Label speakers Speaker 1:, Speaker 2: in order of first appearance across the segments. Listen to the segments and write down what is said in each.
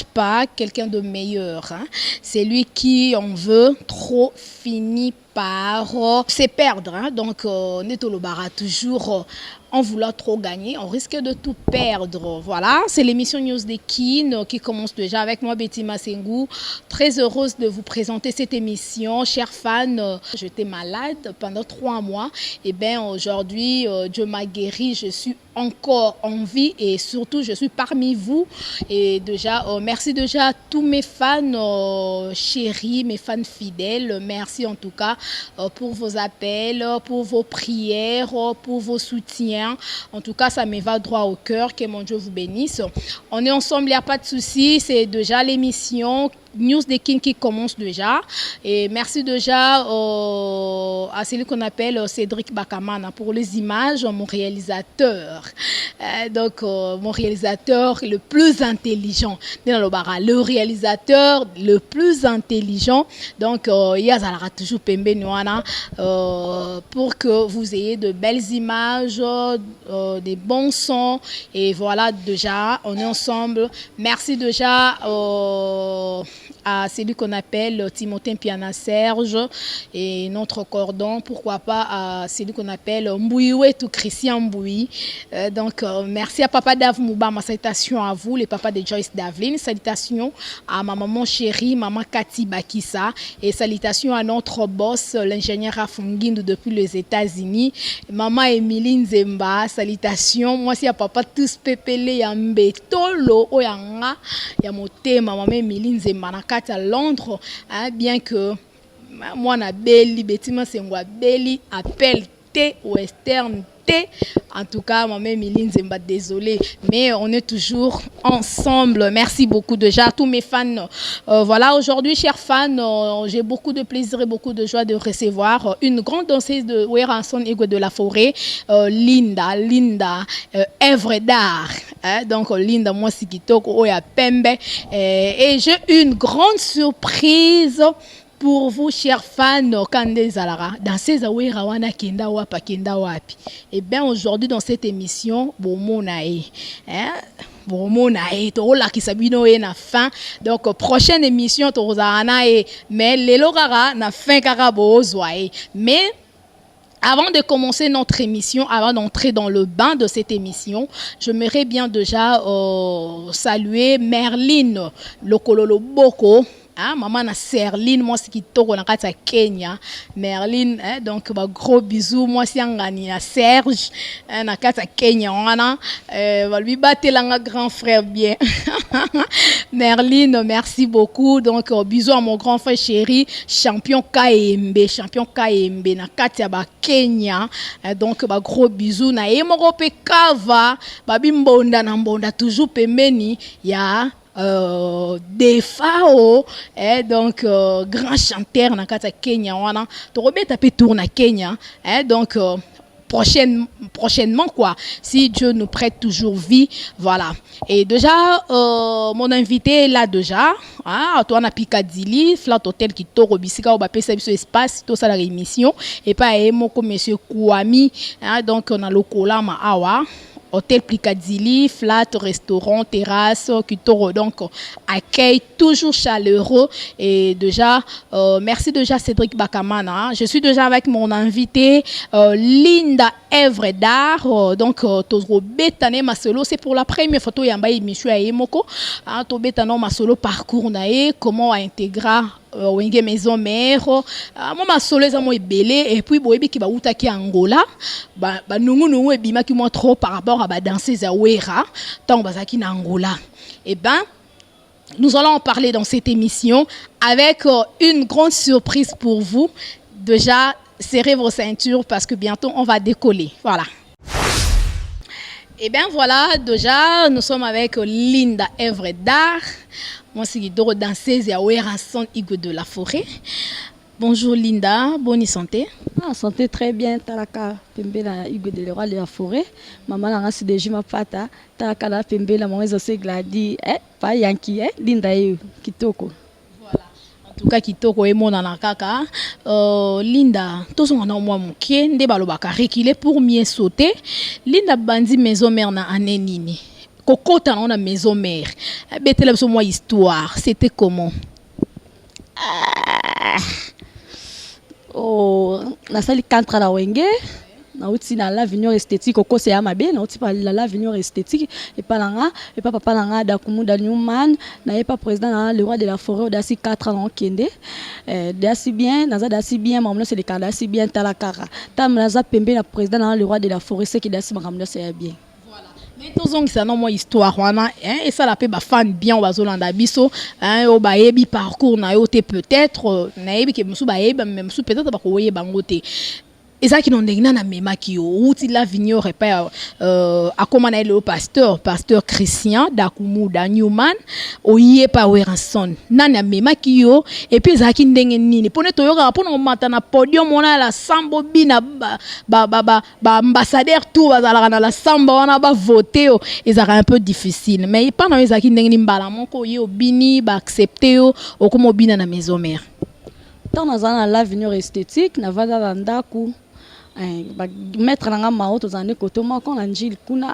Speaker 1: pas quelqu'un de meilleur. Hein. C'est lui qui en veut trop finit par se perdre. Hein. Donc, Netolobara toujours en voulant trop gagner, on risque de tout perdre. Voilà, c'est l'émission News de Kin qui commence déjà avec moi, Betty Massengou. Très heureuse de vous présenter cette émission. Chers fans, j'étais malade pendant 3 mois. Et bien aujourd'hui, Dieu m'a guéri, je suis encore en vie et surtout je suis parmi vous. Et déjà, merci déjà à tous mes fans chéris, mes fans fidèles. Merci en tout cas pour vos appels, pour vos prières, pour vos soutiens. En tout cas, ça me va droit au cœur. Que mon Dieu vous bénisse. On est ensemble, il n'y a pas de souci. C'est déjà l'émission News de King qui commence déjà. Et merci déjà à celui qu'on appelle Cédric Bakamana pour les images, mon réalisateur. Donc, mon réalisateur le plus intelligent. Le réalisateur le plus intelligent. Donc, il y a toujours Pembe Noana pour que vous ayez de belles images, des bons sons. Et voilà, déjà, on est ensemble. Merci déjà à celui qu'on appelle Timothée Piana Serge et notre cordon, pourquoi pas à celui qu'on appelle Mbouioué tout Christian Mboui. Donc merci à Papa Dave Moubama, salutations à vous, les papas de Joyce Davlin, salutations à ma maman chérie, maman Cathy Bakissa, et salutations à notre boss, l'ingénieur Afungindu depuis les États-Unis, maman Emiline Zemba, salutations. Moi si à papa tous pépélé Yambetolo Oyanga, Yamote, maman Emiline Zemba à Londres, hein, bien que moi na Belly, Betty Massengou Belly, appelle T Western T. En tout cas, moi-même, Miline Zemba, désolé, mais on est toujours ensemble. Merci beaucoup déjà à tous mes fans. Voilà, aujourd'hui, chers fans, j'ai beaucoup de plaisir et beaucoup de joie de recevoir une grande danseuse de Weranson Ego de la Forêt, Linda, œuvre d'art. Hein, donc, Linda, moi, c'est Kitoko, Oya Pembe. Et j'ai une grande surprise pour vous, chers fans, Kande Zalara, dans ces awera wana kenda wapa kenda wapi. Et bien aujourd'hui dans cette émission, bomonae, hein, bomonae, to la kisabino e na fin. Donc prochaine émission to rozana e, mais lelo kara na fin kara bozwae. Mais avant de commencer notre émission, avant d'entrer dans le bain de cette émission, j'aimerais bien déjà saluer Merline Lokololo Boko. Hein, maman na Serline, moi c'est qui toko na kata Kenya. Merline, hein, donc bah, gros bisous. Moi c'est Angani na Serge, hein, na kata Kenya. On va lui battre là grand frère bien. Merline, merci beaucoup. Donc bisous à mon grand frère chéri, champion KMB na kata ba Kenya. Donc bah, gros bisous na Emorope Kava, babimbonda na mbonda toujours pembeni ya Defao, donc grand chanteur na kata Kenya wana to robeta pe tour na Kenya, donc prochainement quoi, si Dieu nous prête toujours vie, voilà. Et déjà mon invité est là déjà, ah toi na Picadilly Flat Hotel qui to robisika au bapé service espace to ça la émission et pas moko monsieur Kouami, hein, donc on a lokola ma awa Hôtel Picadilly, flat, restaurant, terrasse, Kitoro, donc accueil toujours chaleureux. Et déjà, merci déjà Cédric Bakamana. Je suis déjà avec mon invité Linda œuvre d'art. Donc, Tozro Betane Masolo, c'est pour la première photo Yamba émission à Emoko. To Betano Masolo parcours nae, comment intégrer wenge maison mère moi solo za moi belé et puis boyebi ki ba utaki Angola ba nungu e bima ki moi trop par rapport à ba danser za wera tant bazaki na Angola. Et ben nous allons en parler dans cette émission avec une grande surprise pour vous. Déjà serrez vos ceintures parce que bientôt on va décoller. Voilà. Et bien voilà, déjà nous sommes avec Linda œuvre d'art. Moi, c'est Guido, danseuse à Weranson Igo de la Forêt. Bonjour Linda, bonne santé.
Speaker 2: Ah, santé très bien, Taraka Pembela Igo de la Forêt. Maman a reçu des juments pata. Taraka la Pembela, maman est gladi. Pas Yankee, Linda Kitoko.
Speaker 1: Voilà. En tout cas, Kitoko est mon anakaka. Linda, tous on a moi mouké, nde balobaka reculer pour mieux sauter. Linda bandi maison mère na année nini. Coco dans la maison mère. Betela biso moi histoire, c'était comment?
Speaker 2: Oh, na sali kantra la wenge. Na uti na l'avenir esthétique Coco c'est amabe, na uti pa l'avenir esthétique et pas langa et pas papa langa da kumuda Newman, na pas président na le roi de la forêt d'asi 4 ans kende. D'asi bien, na za d'asi bien, maman c'est le cas d'asi bien talakara. Tam na za pembe na président na le roi de la forêt c'est qui d'asi makamna c'est bien.
Speaker 1: Mais tous on ça non moi histoire wana et ça la pe ba fan bien bazolanda biso o ba yebi parcours na yo te peut-être na yebi ke musu ba yebi même musu peut-être ba ko yeba ngote. Et ça qui n'ont pas na mema qui ou ti la vigneure pas a comment le pasteur Christian d'Akumu da Newman oye pa Weranson nana mema qui yo et puis ça qui ndenge nini pone to yoka pona mata na podium on la sambo bina ba ambassadeur tout bazala na la samba wana ba voter et ça un peu difficile mais pendant les qui ndenge ni mbala moko yo bini ba accepter o comme bina na maison mère
Speaker 2: tant dans l'avenir esthétique na vada landaku maître nanga mao to zane koto moko na njili kuna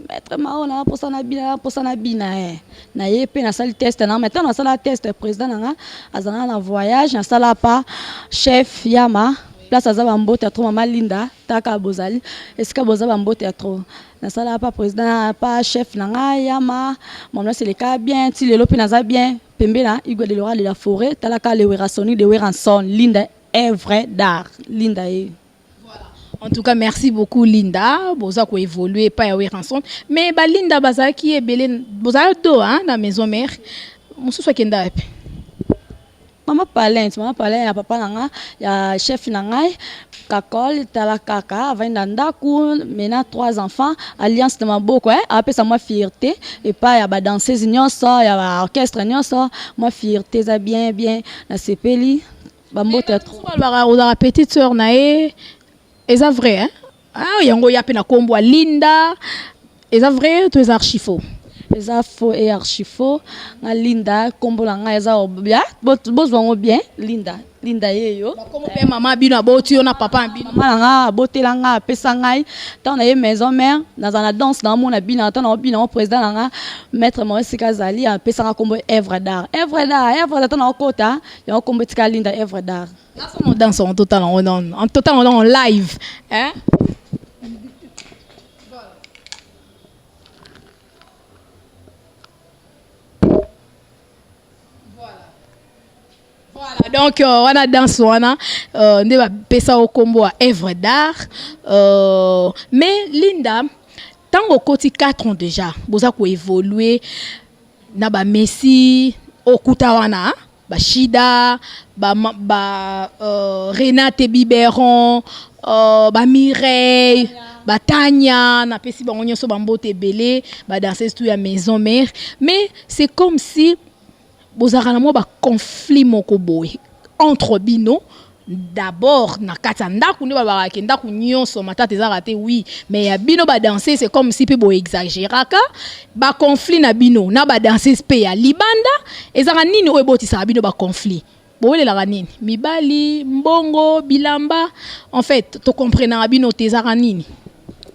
Speaker 2: maître mao na posana bina na yepe na sali test na maintenant na sala test président nanga azana na voyage na sala pa chef yama place azaba mbote trop mama Linda taka bozali esika bozaba mbote trop na sala pa président pa chef nanga yama mama c'est le cas bien ti lelo pe naza bien pembe na Hugo de Leroy de la forêt talaka le werasoni de Weranson Linda est vrai d'art Linda est.
Speaker 1: En tout cas, merci beaucoup Linda. Boza ko évoluer pas ya Weranson, mais ba Linda baza qui est belé boza do hein na maison mère. Musu so kenda pe.
Speaker 2: Maman parle ya papa nanga ya chef nanga kakol tala kaka vainda ndaku mena 3 enfants alliance de maboko après ça moi fierté et pas ya ba danseuse nyonso ya ba orchestre nyonso moi fierté za bien na sepeli ba mbote trop.
Speaker 1: Ba petite sœur nae est ça vrai hein? Ah yango ya pe na kombo Linda. Est ça vrai tu es archifaux?
Speaker 2: Eza faux et archifaux na Linda kombo la nga eza bien bozwango bien Linda yeyo
Speaker 1: comme pe maman bino aboti na papa bino
Speaker 2: mama nga abotela nga apesa ngai tant na ye maison mère na danse na mona bino tant na bino président nga maître Maurice Kazali apesa nga kombo œuvre d'art tant na kota ya kombo tika Linda œuvre d'art
Speaker 1: là on danse en total en live hein. Voilà, donc on a dans Swana, on va passer au combo à œuvre d'art. Mais Linda, tant au côté 4 ans déjà, vous avez évolué, na ba Messi, au Kutawana, ba Shida, Renate Biberon, ba Mireille. Tanya, na pesi ba onyo so bambote belé, ba danseuse tout ya maison mère, mais c'est comme si bozara na mo ba conflit moko boy entre bino d'abord na katanda ku ne ba ba kenda ku nyonso matata ezara te oui mais ya bino ba danser c'est comme si pe bo exagéraka ba conflit na bino na ba danser pe ya libanda ezara nini o ebotisa bino ba conflit bowelela nini mibali mbongo bilamba en fait to comprendre bino te ezara nini.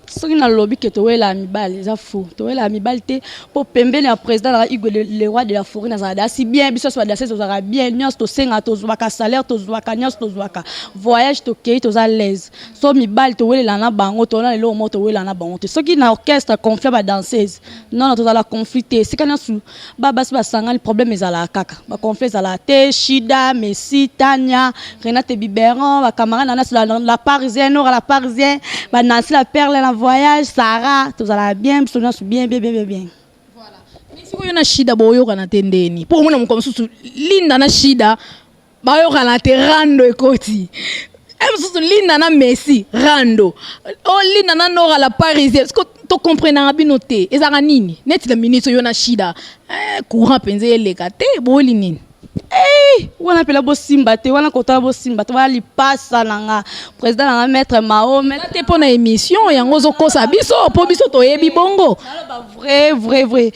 Speaker 2: Soki na lobby que toela mibali za fou toela mibali te pour pembe na président la Hugo le roi de la forêt na zada si bien biso so danser tozara bien nyos to senga to zwaka salaire to zwaka nyos to zwaka voyage to kei to za l'aise so mibali to welela na bango to na lelo mo to welela na bango te soki na orchestre conflit ba danseuse non to za la confliter c'est kana su ba bas ba sanga le problème ezala kaka ba conflit ezala te Shida Messi Tanya Renate Biberon ba camarade na la parisienne or la parisienne ba Nancy la perle na voyage Sarah tout ça bien bien.
Speaker 1: Voilà. Mais si on a Shida boyo kana tendeni. Pour moi comme sous Linda na Shida bayo kana te rando ekoti. Sous Linda na Messi rando. Oh Linda na Nora la parisienne. Est-ce que tu comprends bien noté? Ezara nini? Net la minute yo na Shida. Courant penze le kate boli nini?
Speaker 2: Wana pela bo simba te wana kota bo simba te wali passa nanga président nanga maître Mao
Speaker 1: maître te pona émission yango zo kosa biso po biso to yebi bongo
Speaker 2: ba vrai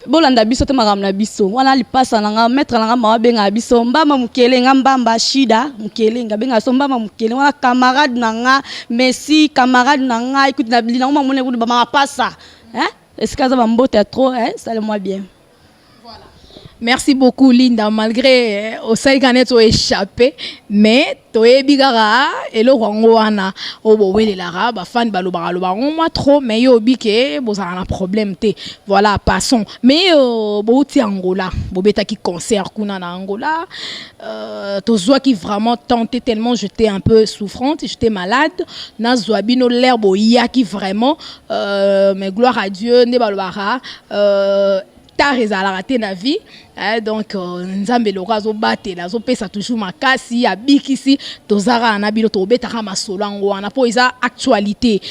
Speaker 2: bolanda biso te magam na biso wana li passa nanga maître nanga Mao benga biso mbamba mukele nga mbamba Shida mukele nga benga so mbamba mukele wana camarade nanga Messi camarade nanga écoute na bilina mona mona ba passa hein est-ce que ça va me trop, ça le moi bien.
Speaker 1: Merci beaucoup Linda, malgré au Saïganet au échappé, mais toi bigara et le rangouana au boué l'arabe, fan balobara on moi trop, mais yo biké, vous avez un problème té. Voilà, passons. Mais bouti Angola, bobeta qui concert kuna na Angola, toi qui vraiment tenté tellement, j'étais un peu souffrante, j'étais malade, na zoabino l'herbe ya qui vraiment, mais gloire à Dieu, ne balobara, tard ezalaka te na vie, donc nzambe loka zo batela zo pesa toujours makasi abikisi tozara na bilo to betaka masolo ngo wana po eza actualité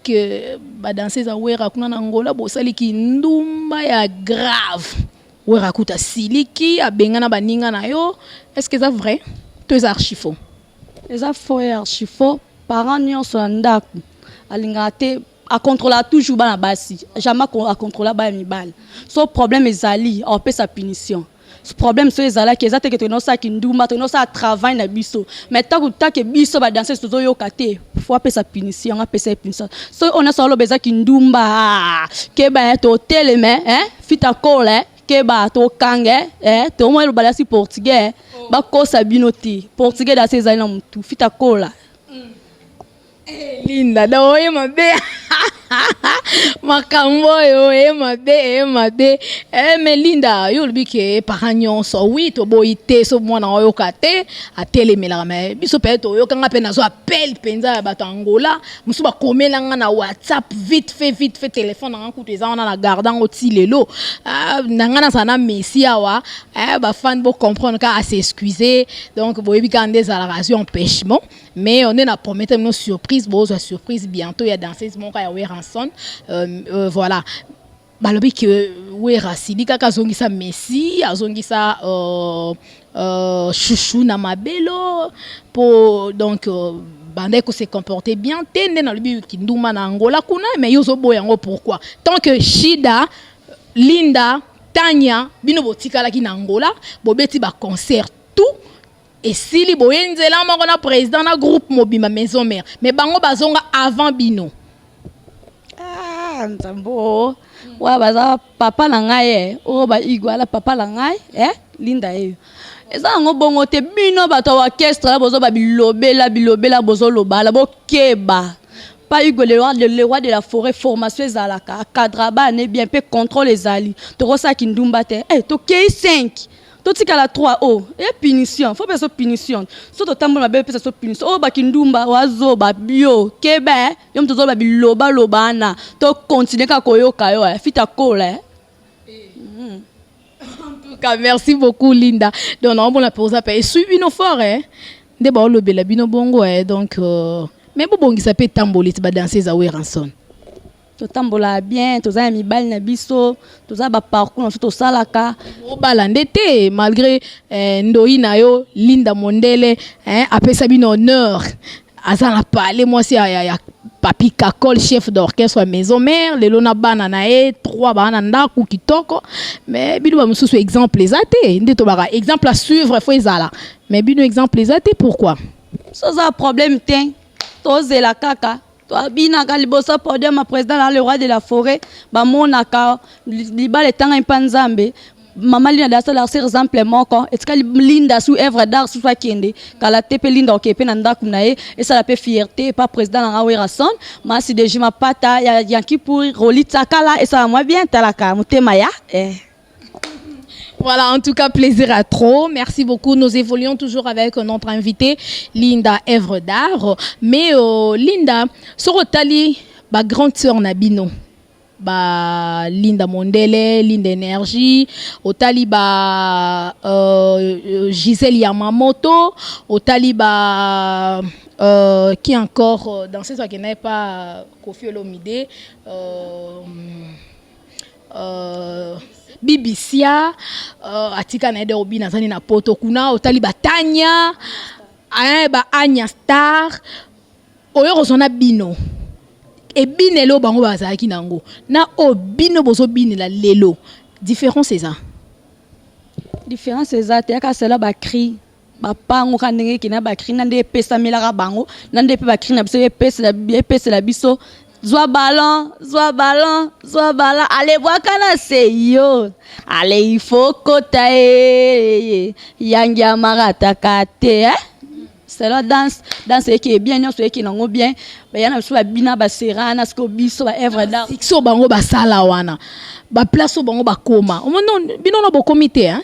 Speaker 1: que ba danser za wera kuna na Angola bo saliki ndumba ya grave wera kuta siliki abengana baninga na yo. Est-ce que c'est vrai? To eza archifo
Speaker 2: eza faux et archifo parents nyonso ndaku alinga te a contrôler toujours bana basi jamais a contrôler ba mibal so problème ezali on peut sa punition ce problème so ezala ki ezate que no sa kinduma to no sa travail na biso mais tant que biso ba danser so yo kate faut appeler sa punition appeler sa punition so on a solo beza kindumba ke ba to teleme fita kole ke ba to kange to mo lo balasi portugais ba ko sabinoti portugais da ces na mutu fita kola.
Speaker 1: Linda, da oye mabe. Makambo yo mabe. Mais Linda, yo lubi ke paranyon so oui to boité so mwana oyo kate a telemela mais biso pe to yo kanga pe na zo appel penza ba Angola, musu ba komela nga na WhatsApp vite fait téléphone nga kutu eza na gardan oti lelo. Nanga na sana messi awa, ba fan bo comprendre ka à s'excuser. Donc boyebi ka ndeza la radio empêchement, mais on est na promettre une surprise, bo surprise bientôt ya danseuse mon ka ya Weranson. Voilà. Balobi que Wera Sili kaka zongisa Messi, azongisa chouchou na mabelo pour donc bande ko se comporter bien tende na lobi kinduma na Angola kuna mais yozo boyango pourquoi tant que Shida Linda Tanya bino botikala ki na Angola bobeti ba concert tout. Et si li boyenzela moko na président na groupe mobima maison mère mais bango bazonga avant bino.
Speaker 2: Nzambo wa baza papa na ngai o ba igwala papa na ngai Linda eyo eza ngo bongo te bino bato orchestre bozo ba bilobela bozo lobala bokeba pas Hugo le roi de la forêt formation ezalaka cadraba ne bien peu contrôle les ali to ça ki ndumba te to kei 5 tout tika la 3 et punition faut pas so punition so to tambo mabe pesa so punition bakindumba wazo ba bio kebe yom to zo ba biloba na to continuer ka koyoka yo fita kola.
Speaker 1: En tout cas merci beaucoup Linda donc on la pose à paix suivi nos forêts de ba lobela bino bongo donc mais bongi ça peut tamboler ba danser za Weranson
Speaker 2: to tambola bien to za mibali na biso to za ba parcours na to salaka
Speaker 1: o balande te malgré ndoi na yo Linda Mondele apesa bino honneur azana parler moi c'est ya Papi Kakol chef d'orchestre maison mère lelo na bana na 3 bana ndaku kitoko mais bino ba mususu exemple ezate ndeto baka exemple à suivre faut ezala mais bino exemple ezate pourquoi
Speaker 2: so za problème ten to zela kaka binaka liboso podium ma président dans le roi de la forêt ba monaka libale tanga impanzambe mama Linda da sala ser exemple moko etika Linda sous œuvre d'art sous kende kala tepe Linda okepe na ndaku na ye et ça la pe fierté pas président na Weranson ma si de jima pata ya yanki pour rolita kala et ça moi bien talaka mutema ya
Speaker 1: Voilà, en tout cas, plaisir à trop. Merci beaucoup. Nous évoluons toujours avec notre invitée, Linda œuvre d'art. Mais Linda, sur Otali, ma grande sœur Nabino, Linda Mondele, Linda Énergie, Otali, Gisèle Yamamoto, Otali, qui encore, dans ce qui n'est pas Kofi Olomide, Bibisia atika na ede obi nazani na poto kuna otali batanya Anya Star oyo kozona bino e binelo bango bazaki nango na obino bozo binela lelo différence eza
Speaker 2: te yaka sela ba cri ba pango kanenge kina ba cri nande pesa melaka bango nande pe ba cri na biso pesa la biso Zwa ballon, zwa ballon, zwa ballon. Allez, wakana c'est yo. Allez, il faut kota yangia marata kate, hein? C'est la danse qui est bien, ce qui est bien. Mais il y a une bina baserana, ce biso ba evre da.
Speaker 1: Sixo bango ba sala wana. Ba place bango ba koma. Non, bino na bo comité, hein?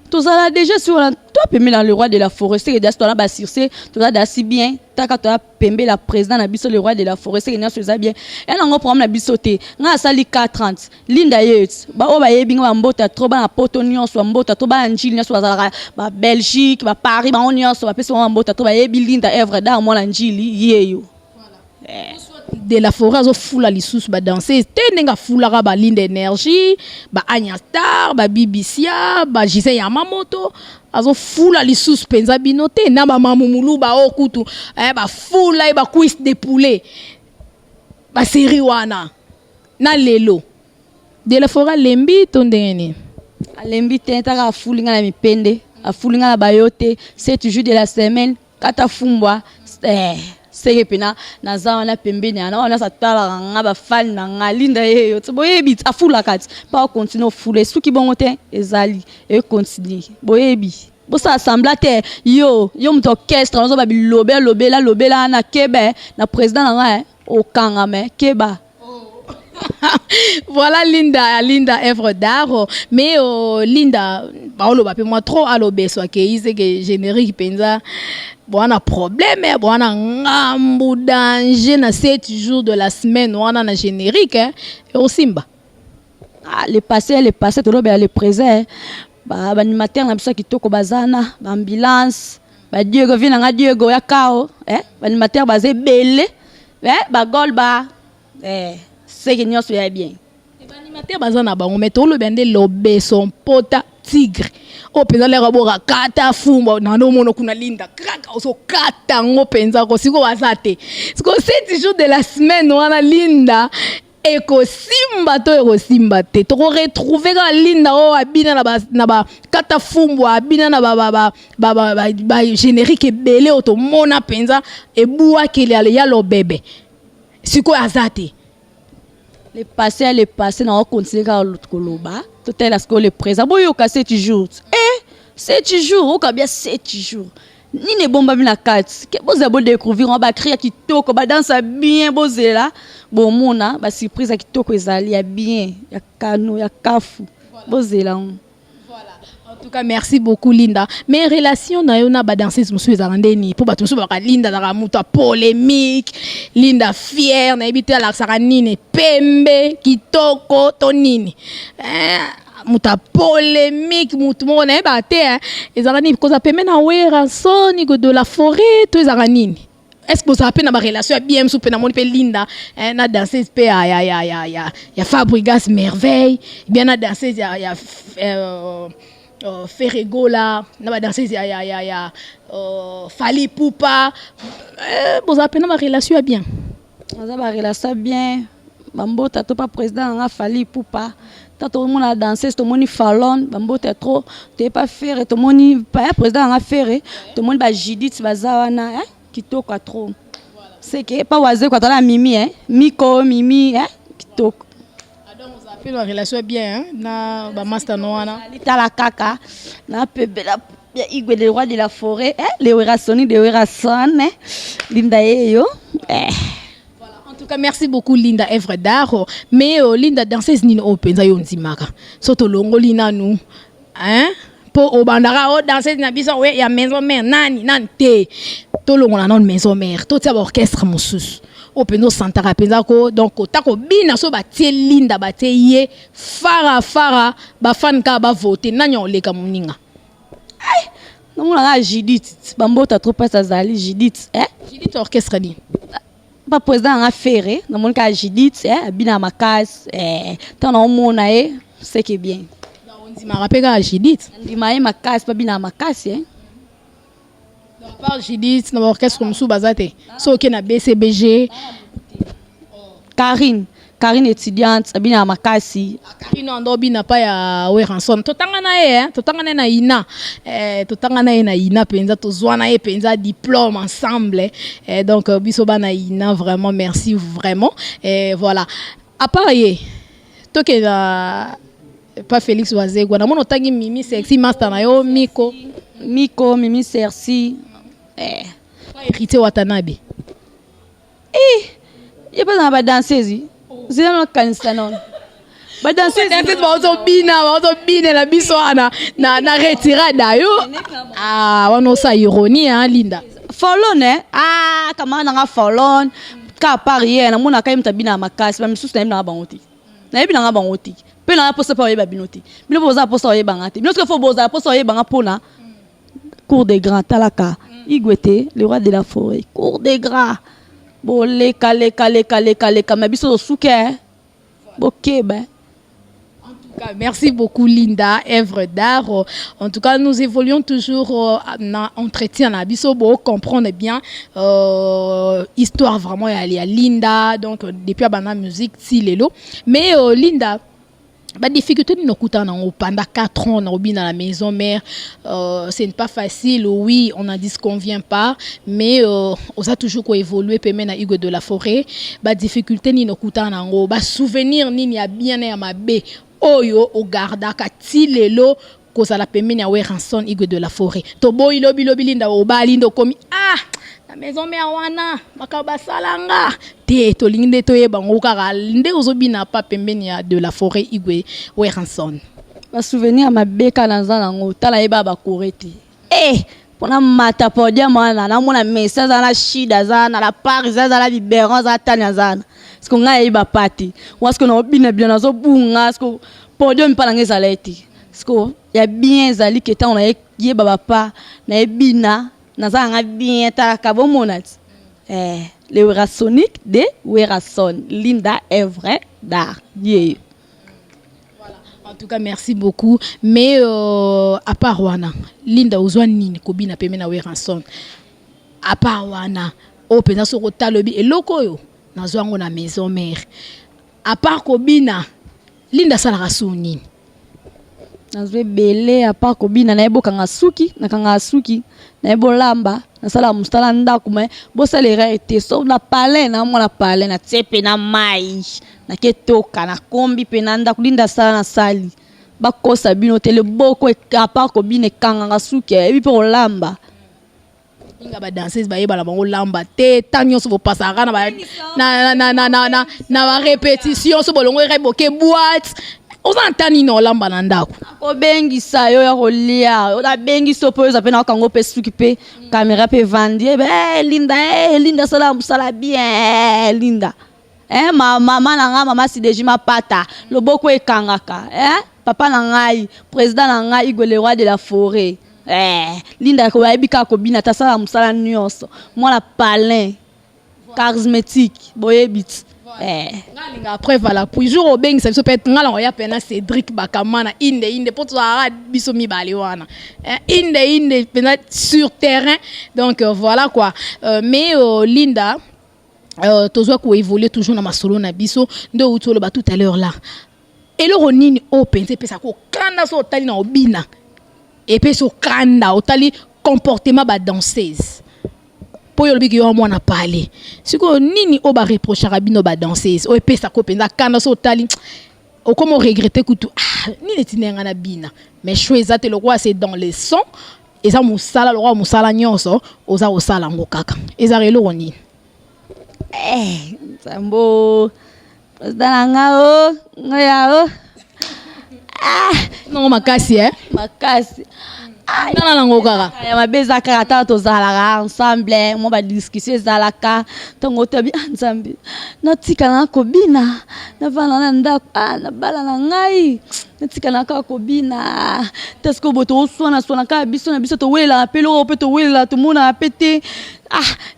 Speaker 2: Tout ça là déjà sur la toi pembe dans le roi de la forêt c'est que toi là ba circé tout ça d'assez bien ta ka toi pembe la président na biso le roi de la forêt c'est que na ça bien et na ngo problème na biso te nga sali 430 linda yet ba o ba yebi nga mbota trop ba na poto nyonso mbota to ba njili nyonso ba Belgique ba Paris ba on nyonso ba pesa mbota to ba yebi linda evre da mo na njili yeyo
Speaker 1: de la forêt azo fula lisusu ba danser tenenga fula ka ba Linde énergie ba Anya Star ba Bibisia ba Gisèle Yamamoto azo fula lisusu penza binote na ba mamumulu ba okutu ba fula ba cuisse de poulet ba série wana na lelo de la forêt lembi tondeni
Speaker 2: lembi tenta ka fulinga na mipende a fulinga na bayote 7 jours de la semaine kata fumbwa c'est pena na zawana pembeni ana ona satala nga ba fan na ngalinda yeyo boyebi afula kati pa continue fule suki bongote ezali e continue boyebi bo sa assemblate yo mto orchestre on zo ba lobela na kebe na président nga o kanga me keba.
Speaker 1: Voilà Linda œuvre d'art mais Linda baolo ba pe moi trop alobe so ke que générique penza bon a problème bon a ngambu danger na 7 jours de la semaine on a na générique hein et au simba
Speaker 2: le passé to lobe le présent ba animateur na biso kitoko bazana ba ambulance ba Diego vina nga Diego ya kao ba animateur bazé belé ba golba c'est que nous sommes bien.
Speaker 1: Les animateurs bazana bango mais to le bende lobe son pota tigre. O penza le rabora kata fumba na no mono kuna linda kraka oso kata ngo penza ko siko wasate. Siko 7 jours de la semaine wana linda eko simba te to retrouver ka linda o abina na ba kata fumba abina na ba générique belé auto mona penza e bua kele ya lo bébé. Siko azate.
Speaker 2: Le passé, on continue à l'autre coloba. Tout est là, ce que le présent. Bon, il y a 7 jours. 7 jours, on a bien 7 jours. Ni ne bomba bien la carte. Que vous avez découvert, on va créer qui toko, on va danser bien, vous là. Bon, mona, bah surprise qui toko, ils allaient bien. Il y a cano, il y a kafu. Vous là.
Speaker 1: En tout cas, merci beaucoup Linda. Mais relation na yo na ba danseuse monsieur Zarandeni pour ba tout ba Linda na ramuta polémique, Linda fière na ebité la saranine pembe kitoko tonini. Muta polémique mutu mo na ba te ezarani ko za pembe na wera soni go de la forêt to ezarani. Est-ce que vous avez une relation bien sous Penamon pe Linda na danseuse pe ya Fabregas merveille, bien na danseuse ya Ferregola, na danseuse ya Fali Poupa. Vous avez une relation bien.
Speaker 2: Vous avez une relation bien. Bambo tato pas président nga Fali Poupa. Tato tout le monde a dansé, tout le monde fallon, bambo t'es trop, t'es pas faire, tout le monde pas président nga faire, tout le monde ba Judith bazawana kitoko trop. C'est que pas oisé quoi la mimi Miko mimi kitoko.
Speaker 1: Donc vous avez une relation bien na ba master noana.
Speaker 2: Lita la kaka na pebe la igwe le roi de la forêt les werasoni de werasone Linda yeyo
Speaker 1: En tout cas, merci beaucoup Linda œuvre d'art. Mais Linda danseuse nini openza yo nzimaka. Soto longo lina nu. Hein? Po obandara o danseuse na biso we ya maison mère nani te. To longo na non maison mère. To tia orchestre mosusu. Openo santara penza ko donc otako bina so batie Linda batie ye fara ba fan ka ba voter nanyo leka muninga.
Speaker 2: Ay, non la Judith. Bambota trop pas azali Judith
Speaker 1: Judith orchestre ni.
Speaker 2: Pas président a ferré dans mon cas Judith bina makas tant on mona c'est que bien
Speaker 1: on dit ma rappelle à Judith
Speaker 2: dit ma makas pas bina makas
Speaker 1: donc par Judith dans orchestre comme sous bazate so que na BCBG
Speaker 2: Karine Karine étudiante abina makasi
Speaker 1: Karine andobi na pa ya Weranson totanga na ye totanga na ina totanga na ye na ina penza tozwa na ye penza diplôme ensemble donc biso ba na ina vraiment merci vraiment et voilà à part ye toke na pas Félix Wazegwa na mono tangi Mimi Sexy master na yo Miko
Speaker 2: Mimi Sersi
Speaker 1: hérité Watanabe
Speaker 2: il pas na ba danseuse zina no kanisa non ba danseuse
Speaker 1: ba bina la biso na retirada yo wano sa ironie Linda
Speaker 2: Folon kama na folon ka parier na mona kaim tabina makasi ba misusu na bangoti na yebi na bangoti pe na posa pa yeba binoti bino boza posa yeba ngati bino faut boza posa yeba ngapona cour des grands talaka Igwete le roi de la forêt cour des grands bolé calé ma biso souke OK ben.
Speaker 1: Merci beaucoup Linda, œuvre d'art. En tout cas, nous évoluons toujours dans entretien na biso bo comprendre bien histoire vraiment à Linda donc depuis la musique si lelo. Mais Linda ba difficulté nous kutana pendant 4 ans on dans la maison mère ce n'est pas facile oui on n'en disconvient pas mais on a toujours quoi évoluer pemena na Hugo de la Forêt ba difficulté ni no kutana ngo ba souvenir ni ya bien ya mabe oyo o garda ka tilelo kozala pemena ya Weranson Hugo de la Forêt to boy lobi Linda o ba lindo komi la maison mère wana makaba salanga te to lingde to yeba ngokara nde ozobina pa pembeni ya de la Forêt Igwe Weranson
Speaker 2: ba souvenir ma beka na nzana ngo tala yeba ba korete pona mata podia mwana na mona message na shida zana la Paris zana libéron za tanya zana siko nga yeba pati wasko na obina bien na zo bunga siko podium pa ngeza leti siko ya bien zali keta on yeba papa na ebina nazanga bien ta kabomonat le Werasonique de Weranson Linda œuvre d'art yeah.
Speaker 1: Voilà. En tout cas merci beaucoup mais à part wana Linda ozwa nini kobina peme na Weranson à part wana o pena so kotalobi eloko yo nazwango na maison mère à part kobina Linda sala rasuni
Speaker 2: nazwe belé à part kobina na eboka ngasuki na kanga suki na ebolamba na sala mustala ndako me bosa le rete so na palais na mona palais na tsepe na mai na ketoka na kombi pe na ndako Linda sala na sali bakosa bino tele boko à part kobina kanga ngasuki ebi pe olamba
Speaker 1: inga ba danseuse ba yeba la bango lamba te tanyo so pasara na ba na répétition so bolongo reboke boîte ozantani no lamba na ndako
Speaker 2: obengisa yo ya kolia oda bengiso po za pena kango pe suki pe caméra pe vandi Linda sala bien Linda mama na nga mama si dejima pata loboko ekangaka papa na ngai président na ngai Igwe le roi de la Forêt Linda ko yebika ko bina ta sala musala nyonso mwana palin charismatique boyebit
Speaker 1: ngalinga après voilà pour jour au beng ça peut être ngala ya pena Cédric Bakamana inde pour toi biso mi bale wana inde pena sur terrain donc voilà quoi mais Linda tozwa ko évoluer toujours na masolo na biso ndo utolo ba tout à l'heure là et le ronini open pesa ko kanda so tali na obina et puis so kanda otali comportement ba danseuse po yo biki yo mwana parler siko nini o ba reprocher bino ba danseuse o epesa ko penza kana so tali o comment regretter kutu nini tinenga na bina mais choisa te le roi c'est dans les sons et ça musala le roi musala nyonso oza osala ngokaka ezarelo roni
Speaker 2: zambo dananga ngoya
Speaker 1: non makasi
Speaker 2: makasi
Speaker 1: nana nango kaka
Speaker 2: ya mabeza kaka tozalaka ensemble mo ba discussion ezalaka tongo tobi nzambe natika na kobina na vana na ndako na bala na ngai natika na kobina tesko boto sona ka biso na biso to wela pelo pe to wela to mona pete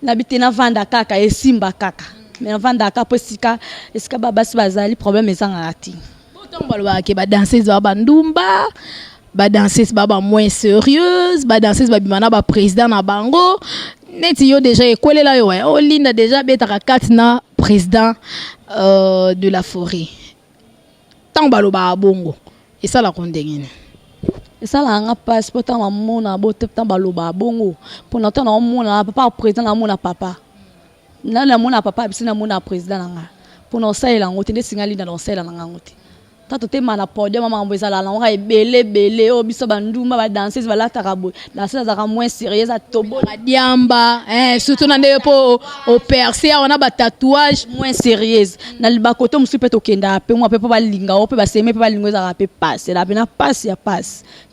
Speaker 2: na bite na vanda kaka esimba kaka mais na vanda kaka posika esika babasi bazali problème ezanga ati
Speaker 1: botomba ba ke ba danseuse ba ndumba ba danseuse baba moins sérieuse ba danseuse ba bimana ba président na bango neti yo déjà ekolela yo Linda déjà betaka kati na président de la forêt. Tant baloba bongo. Et ça la condamne.
Speaker 2: Et ça là on passe pour tant mon na botte tant baloba bongo. Pour notre na mon na papa président na mon na papa. Na mon na papa bisi na mon na président na. Pour nous ça il a ngote singali na dans ça na ngote. Tato te mana podium mama mboza la on va belé o biso banduma ba danser ba la tarabo danser za moins sérieuse à tobo
Speaker 1: la diamba surtout na ndepo au percer on a ba tatouage
Speaker 2: moins sérieuse na liba koto musu pe to kenda pe mo pe ba linga o pe ba seme pe ba lingo za pe passe la pena passe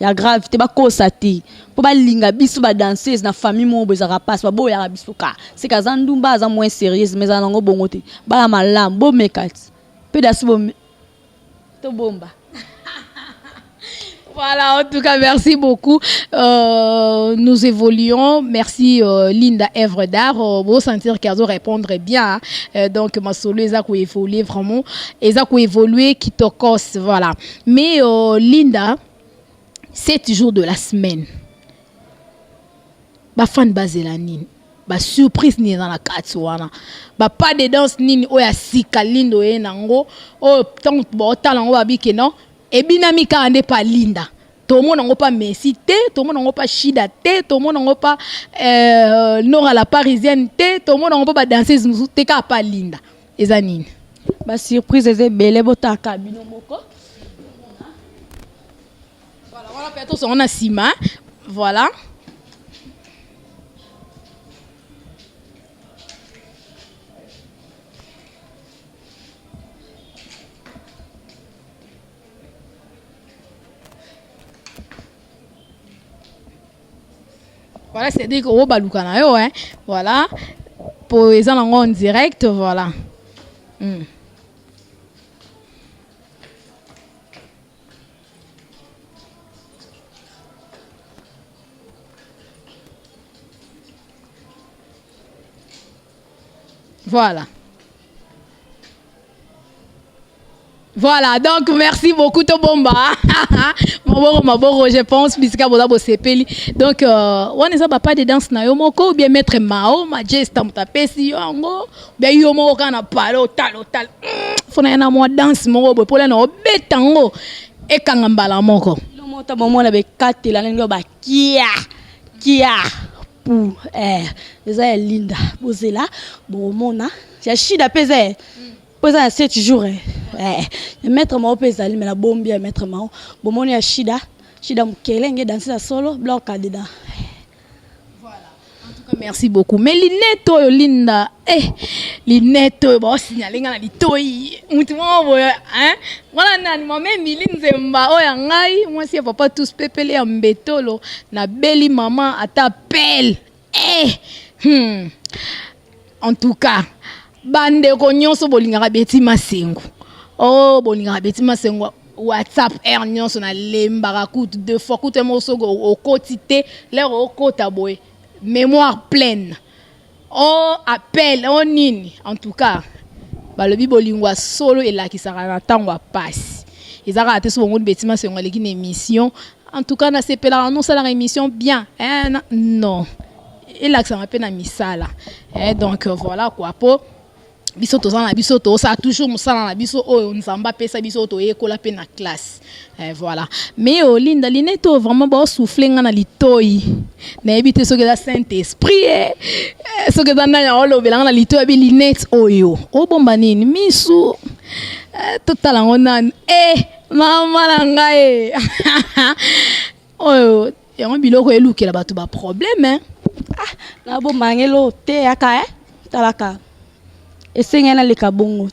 Speaker 2: ya grave te ba kosati po ba linga biso ba danser na famille mo boza passe ba bo ya biso ka c'est ka zandumba za moins sérieuse mais za ngo bongote ba malam bo mekat pe da sibo bomba.
Speaker 1: Voilà, en tout cas, merci beaucoup. Nous évoluons. Merci Linda Œuvre d'Art. Vous sentir qu'elle doit répondre bien. Donc, ma solo, ils ont évolué vraiment. Ils ont évolué qui te casse. Voilà. Mais Linda, 7 jours de la semaine. Ba fan basé la nine. Ba surprise ni dans la carte wana ba pas de danse nini oya sika lindo e nango o tant bo talango babike non e binami ka ande pa Linda to mo nango pa Messi te to mo nango pa Shida te to mo nango pa Nora la parisienne te to mo nango pa danseuse musu te ka pa Linda eza nini
Speaker 2: ba surprise eze belé botaka bino moko
Speaker 1: voilà peut-être on a sima voilà. Voilà, c'est dit que au Balucanayo, hein. Voilà. Pour les gens en direct, voilà. Voilà. Voilà, donc merci beaucoup Tobomba. Maboro, je pense, puisque vous avez CPL. Donc, on est pas de danse na yomoko, ou bien mettre Mao, Majesta Mutapesi, Yango, bien Yomo kana palo, tal. Faut na moi danse, mon robe, pour la no betango, et kangambala moko.
Speaker 2: Le mota momo na be kati la nengo ba kia. Pour eza Linda, bozela, bon mona, ya Shida peze. Pesa 7 jours maître mao pesa ali mais la bombe ya maître mao bomoni ya Shida mukelenge danser la solo bloc dedans.
Speaker 1: Voilà, en tout cas merci beaucoup. Mais lineto yo Linda lineto ba signaler ngana litoi mutu mo hein voilà nani mama milinze mba oya ngai moi si papa tous pepele ya mbetolo na beli maman atapelle en tout cas bande ko nyonso bolingaka beti masengo bolingaka beti masengo WhatsApp nyonso na lembaka kutu 2 fois kutu moso au quotité l'air au kota boy mémoire pleine appel nini en tout cas balobi bolingwa solo elakisaka na tango passe ezaka te so bongo beti masengo leki na émission en tout cas na sepela non ça la émission bien non elakisaka pe na misala donc voilà quoi po biso tozana biso to ça toujours musala na biso o nzamba pesa biso to ekola pe na classe voilà mais Linda lineto vraiment ba souffler nga na litoi na ebite so que la Saint Esprit so que dans na olo belanga na litoi bi linet oyo o bomba nini misu total ngona mama la ngai oyo yango biloko elukela bato ba problème
Speaker 2: na bomba ngelo te aka talaka essayez les kabongo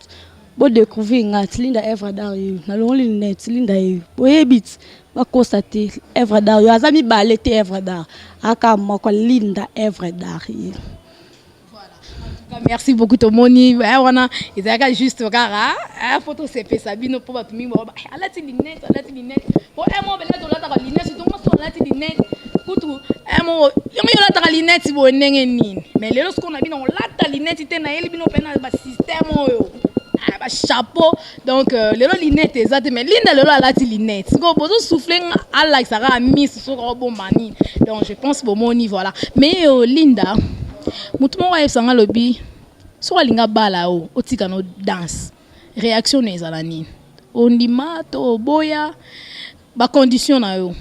Speaker 2: bo découvrir ngat Linda Œuvre d'Art na longi net Linda bo yebit ba constater Œuvre d'Art azami balete Œuvre d'Art aka moko Linda Œuvre d'Art.
Speaker 1: Voilà, merci beaucoup to moni wana ezaka juste kara photo CP Sabino pour batumi bo alati linet bo mo bela to lata linet to mo so lati linet kutu mo yo lata linet bo ndenge nini mais lelo ce qu'on a bien on lata linet te na yeli bino pena ba système oyo ba chapeau donc lelo linet exact mais Linda lelo alati linet ko bozo souffler ala sara miss so ko bon mani donc je pense bon moni voilà mais Linda mutumo wa esanga lobi so alinga bala o otika no danse réaction na ezala nini ondima to boya ba condition na yo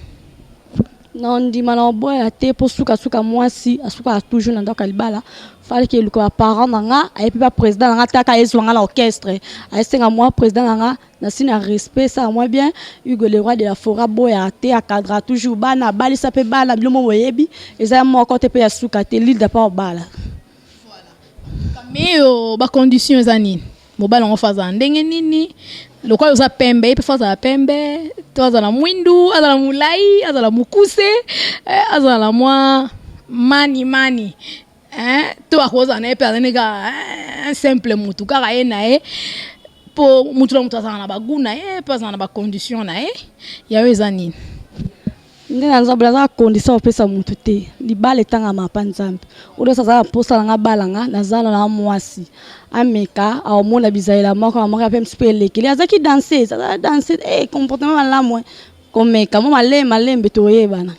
Speaker 2: non ndima na boya te po suka mwasi asuka toujours na ndaka libala fallait que le parent nanga et puis pas président nanga taka ezwanga na orchestre asenga moi président nanga na sina respect ça moi bien Hugo le roi de la forêt boya te akadra toujours bana bali ça peut bala bilomo boyebi eza mo côté pe asuka te l'île de pas bala
Speaker 1: voilà mais ba condition za nini mobala on faza ndenge nini lokwa yoza pembe pe faza pembe to azala mwindu azala mulai azala mukuse azala mwa mani to akoza na pe azaneka un simple mutu kaka ye na ye po mutu la mutu azala na baguna ye pe azala na ba condition na ye yawe eza nini
Speaker 2: nde nanza blaza condition opesa mutu te libala etanga mapa nzambe odo sasa posa nga balanga nazana na mwasi ameka aomona bizaela moko moko pe msipe lekeli azaki danser ça danser comportement malamu komeka mo malembe toyebana.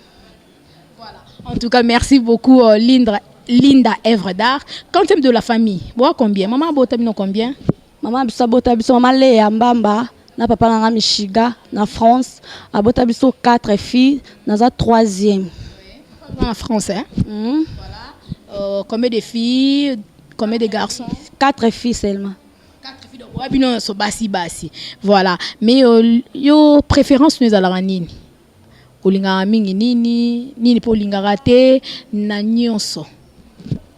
Speaker 1: Voilà, en tout cas merci beaucoup Linda Œuvre d'Art. Quantum de la famille boa combien maman bota bino combien
Speaker 2: maman bisa bota biso maman le ya mbamba na papa na Michiga na France abota biso 4 filles naza 3e
Speaker 1: en français voilà combien de filles combien de garçons
Speaker 2: 4 filles seulement
Speaker 1: 4 filles donc wabino so basi voilà mais yo préférence nous ala nini olinga mingi nini po linga raté na nyonso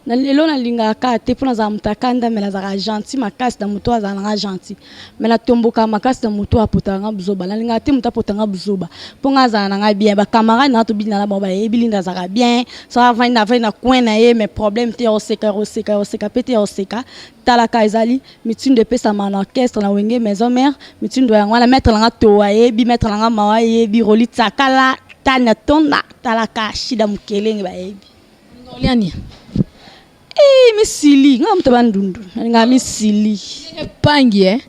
Speaker 2: na lelo na linga ka te pona za mutakanda mela za gentil makasi na muto za na gentil mela tomboka makasi na muto apotanga buzoba na linga te muto apotanga buzoba ponga za na bien ba camarade na to bina na ba ebilinda za bien ça va na coin na ye mais problème te oseka pété oseka talaka ezali mitune de pesa man orchestre na wenge maison mère mitune do yango na mettre na to ayebi mettre na mawa yebi roli tsakala tana tona talaka shida mukelenge ba yebi
Speaker 1: ngoliani
Speaker 2: misili nga mtabandundu nga misili
Speaker 1: pangi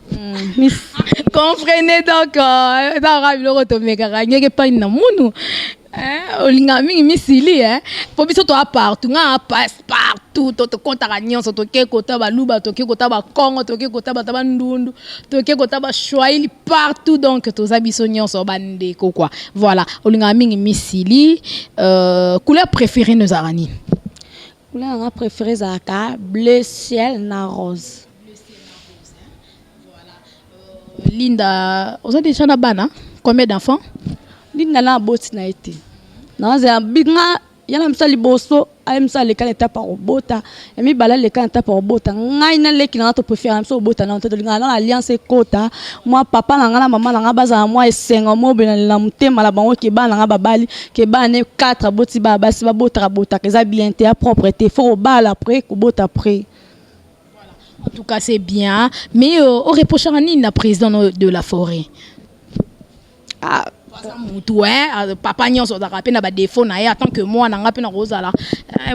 Speaker 1: comprenez donc dans rabilo rotomeka ngeke pangi na munu olinga mingi misili po biso to partout nga passe partout to konta ka nyonso to ke kota ba luba to ke kota ba kongo to ke kota ba tabandundu to ke kota ba shwaili partout donc to za biso nyonso bande ko quoi voilà olinga mingi misili couleur préférée nos arani
Speaker 2: couleur nga préférée zaka bleu ciel na rose.
Speaker 1: Voilà Linda vous avez déjà na bana combien d'enfants
Speaker 2: Linda na boti na été na za binga yana msali boso ay msali kan eta pa robota emi bala le kan eta pa robota ngai na leki na to préférer mso robota na to linga na alliance kota moi papa na ngala mama na nga baza moi esenga mo bena la mutema la bango ke bana nga babali ke bana 4 boti ba basi ba bota bota ke za bien te propreté faut bala après ko bota après.
Speaker 1: En tout cas c'est bien mais au reproche ni na président de la forêt mutu papa nyonso za rapena ba défaut na ya tant que moi na ngapena rozala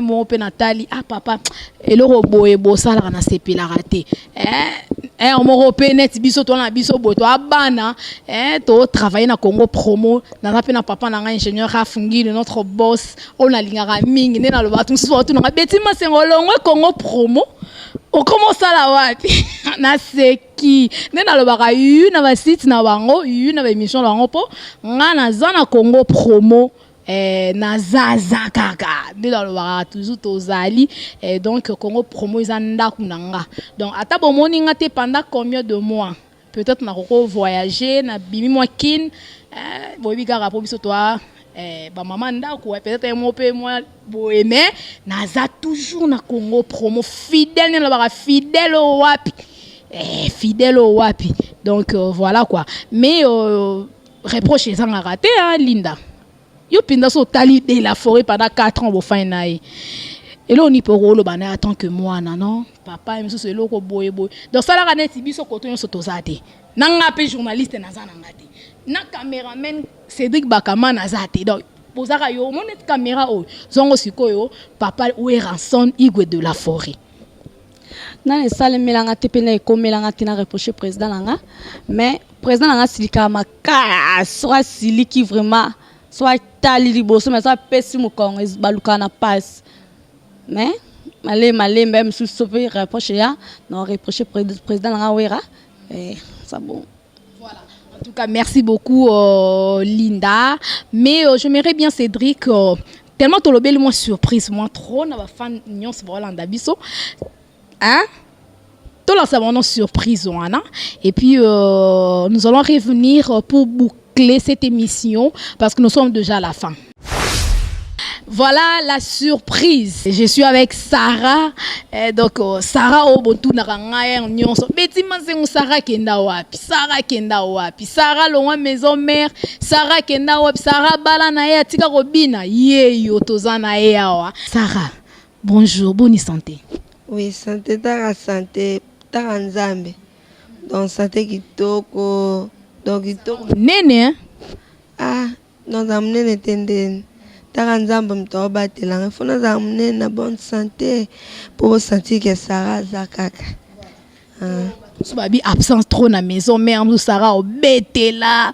Speaker 1: mo pe natali papa eloko boye bosala na sepela raté on mo pe net biso to na biso boto abana to travailler na Congo promo na rapena papa na nga ingénieur afungi notre boss on a lingara mingi ne na lo batu so to na betima sengolongwe Congo promo on commence à la wapi na seki nena lo baka yu na ba site na bango yu na ba émission la ngopo nga na zana Congo promo na zaza kaka nena lo baka toujours tozali donc Congo promo izanda kunanga donc ata bomoni nga te pendant combien de mois peut-être na ko voyager na bimi moi kin bobi kaka po biso toi ba maman ndako peut-être moi pe moi boémé naza toujours na Congo promo fidèle ne la ba fidèle au wapi fidèle au wapi donc voilà quoi mais reproche ça a raté Linda yo pinda so tali de la forêt pendant 4 ans au fin naï et là on y peut rolo bana tant que moi non papa même so loko boye donc ça la net biso koto yo so tozate nanga pe journaliste naza nangate na caméraman Cédric Bakama nazate donc posaka yo mon net caméra o zongo sikoyo papa ou ranson Igwe de la forêt
Speaker 2: na les salles melanga tepena e komelanga tina reprocher président nanga mais président nanga silika maka soit siliki vraiment soit tali liboso mais soit pesi mo kongo baluka na passe mais malé même sous sauver reproche ya non reprocher président na wera ça bon.
Speaker 1: Voilà. En tout cas, merci beaucoup Linda, mais j'aimerais bien Cédric tellement to lobeli moi surprise moi trop na ba fan nyonso ba Hollanda biso. Hein? Tout là ça va surprise wana et puis nous allons revenir pour boucler cette émission parce que nous sommes déjà à la fin. Voilà la surprise. Je suis avec Sarah. Donc Sarah Obotu naranga nyonso. Beti manzengu Sarah kenda wapi? Sarah kenda wapi? Sarah loin maison mère. Sarah kenda wapi? Sarah bala na ya tika robina. Ye yo tozana e awa. Sarah, bonjour, bonne santé.
Speaker 3: Oui, santé ta santé ta nzambe. Donc santé kitoko. Donc kitoko.
Speaker 1: Nene.
Speaker 3: Ah, non amnene tenden. Taranzamba mtobatela ngafuna za mnene na bonne santé pour sentir que Sarah zakaka.
Speaker 1: Babi absence trop na maison mère Sarah obetela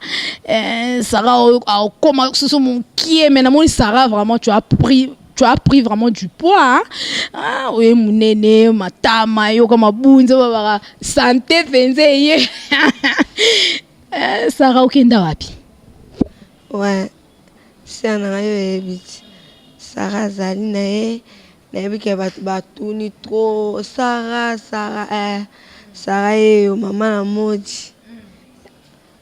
Speaker 1: Sarah au comment ce mon qui est maintenant Sarah vraiment tu as pris vraiment du poids ah oui munene matama yo kama bunza baba santé penze ye Sarah okenda wapi?
Speaker 3: Ouais. C'est un rayon Sarah Zalina et que batuni trop Sarah Sarah maman modi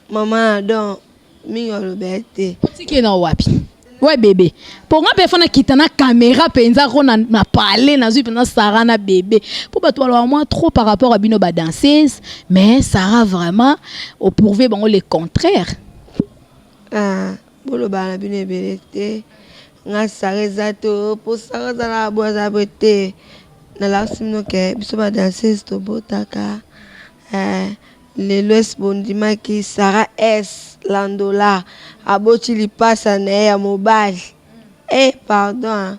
Speaker 3: maman donc mingolo bête
Speaker 1: tiki na wapi ouais bébé pour moi personne qui t'a na caméra penza rona na parler na zui pendant Sarah na bébé pour ba toi moi trop par rapport à bino ba danseuse mais Sarah vraiment au prouver bon le contraire
Speaker 3: bolo bana bine belete nga sarezato po sareza la boza bete na la simno ke biso ba danseuse to botaka le loes bondima ki Sarah S landola aboti li passa na ya mobile pardon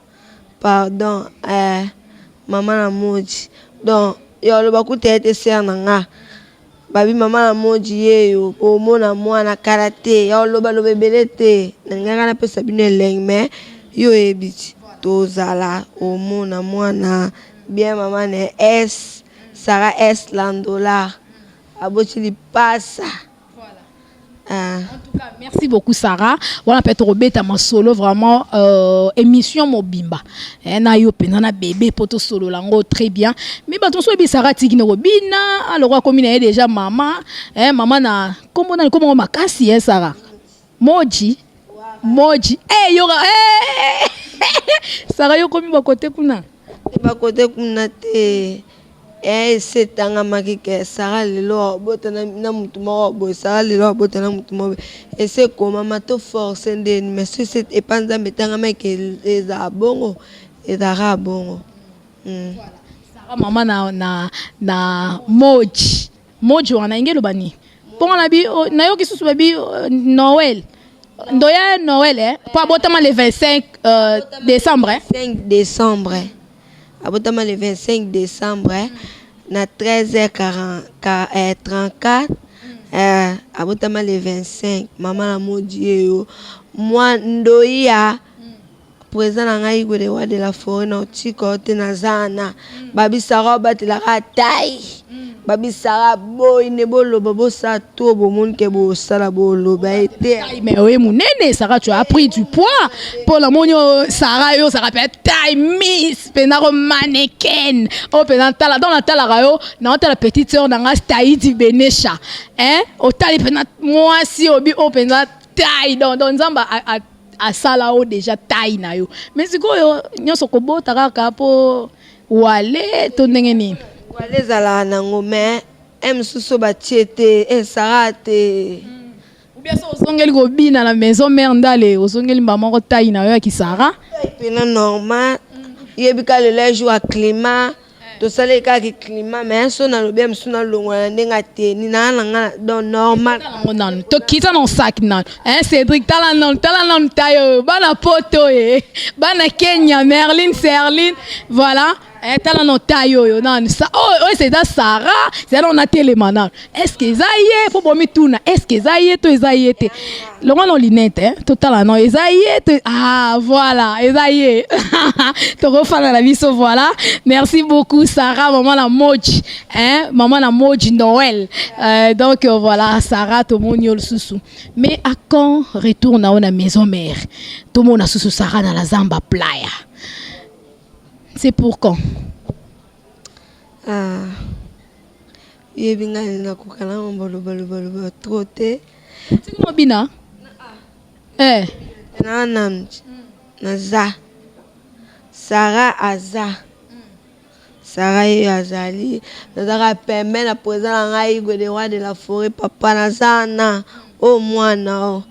Speaker 3: maman na moji donc yo lo bakutete ser na nga babi mama na moji yeyo omona mwana karate ya loba lobe belete ngaka na pesa bino eleng mais yo ebiti tozala omona mwana bien mama na S Sarah S landola aboti li passa.
Speaker 1: En tout cas, merci beaucoup Sarah. Voilà peut-être Robert ma solo vraiment émission mobimba. Na yo penana bébé poto solo lango très bien. Mais baton so bi Sarah tiki no robina alors comme il est déjà maman maman na comment makasi Sarah. Moji yo Sarah yo komi ba côté kuna.
Speaker 3: Ba côté kuna te setanga makike Sarah lelo botana na mutu mo bo Sarah lelo botana mutu mo et c'est comment mato force ndeni mais c'est epanza metanga make eza bongo eza bongo.
Speaker 1: Sarah maman na moji wana ingelo bani ponga na bi na yo kisusu babi Noël ndoya Noël pas botama le 25 décembre
Speaker 3: 5 décembre abotama le 25 décembre na 13h34 abotama le 25 maman la modi yo moi ndoya présent na ngai gode wa de la forêt nautique te na zana babi Sarah batela taille babi Sarah boy ne bolo bobo sa to bo monde ke bo sala bolo ba été
Speaker 1: mais oui munene Sarah tu as pris du poids pour la monio Sarah yo Sarah peut taille miss penaro mannequin o penanta dans la tala rayo na ta la petite sœur na nga Taïdi Benesha o tali penat moi si obi o penat taille dans nzamba a sala o déjà taille na yo mais siko yo nyoso ko bota kaka po wale to ndenge nini
Speaker 3: wale zala nango mais msuso batiete Sarah te
Speaker 1: ou bien ça osongeli ko bina la maison mère ndale osongeli maman ko taille na yo ki Sarah
Speaker 3: pena normal yebika le jour à climat to sale ka ki climat mais so na lobe msuna longwa ndenga te ni na donc normal
Speaker 1: non to kita non sac non Cédric tala non tayo bana poto bana Kenya Merlin Serlin voilà tala no tayo yo nan ça oh c'est ça Sarah c'est là on a télémanal est-ce que ça y est pour bomi tuna est-ce que ça y est to ça y est le on en linette hein total non ça y est ah voilà ça y est to refana la vie so voilà merci beaucoup Sarah maman la moji hein maman la moji Noël donc voilà Sarah to mon yol susu mais à quand retourne à la maison mère tout mon a susu Sarah dans la Zamba playa. C'est pour quand?
Speaker 3: Ah, il y a un kokana mbolo troté.
Speaker 1: C'est comment bina?
Speaker 3: Naza. Sarah Aza. Sarah et Azali. Nazara permet la présence de roi de la forêt papa Nazana. Oh moi non.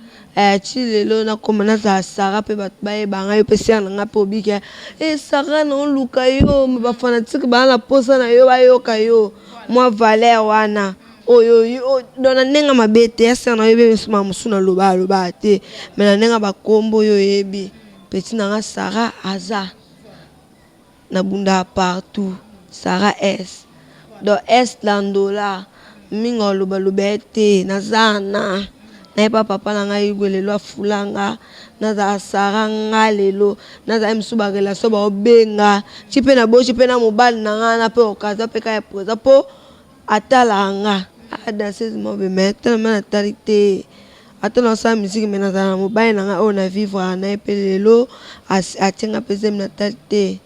Speaker 3: Chilelo na komana za Sarah pe batbaye banga yo pe serna nga pe obike Sarah na luka yo me ba fanatique ba na posa na yo ba yo kayo moi Valère wana oyo dona nenga mabete ya serna yo be suma musuna loba te me na nenga ba kombo yo yebi petit na nga Sarah Aza na bunda partout Sarah S do est landola mingo loba te na zana na papa na ngai gwelelo afulanga na za saranga lelo na za msuba relation ba obenga chipe na bo chipe na mobali na nga na pe okaza pe ka poza po atalanga danseuse mo be mettre na talite atana sa musique mena za mobali na nga ona vivre na epelelo atenga pese na talite.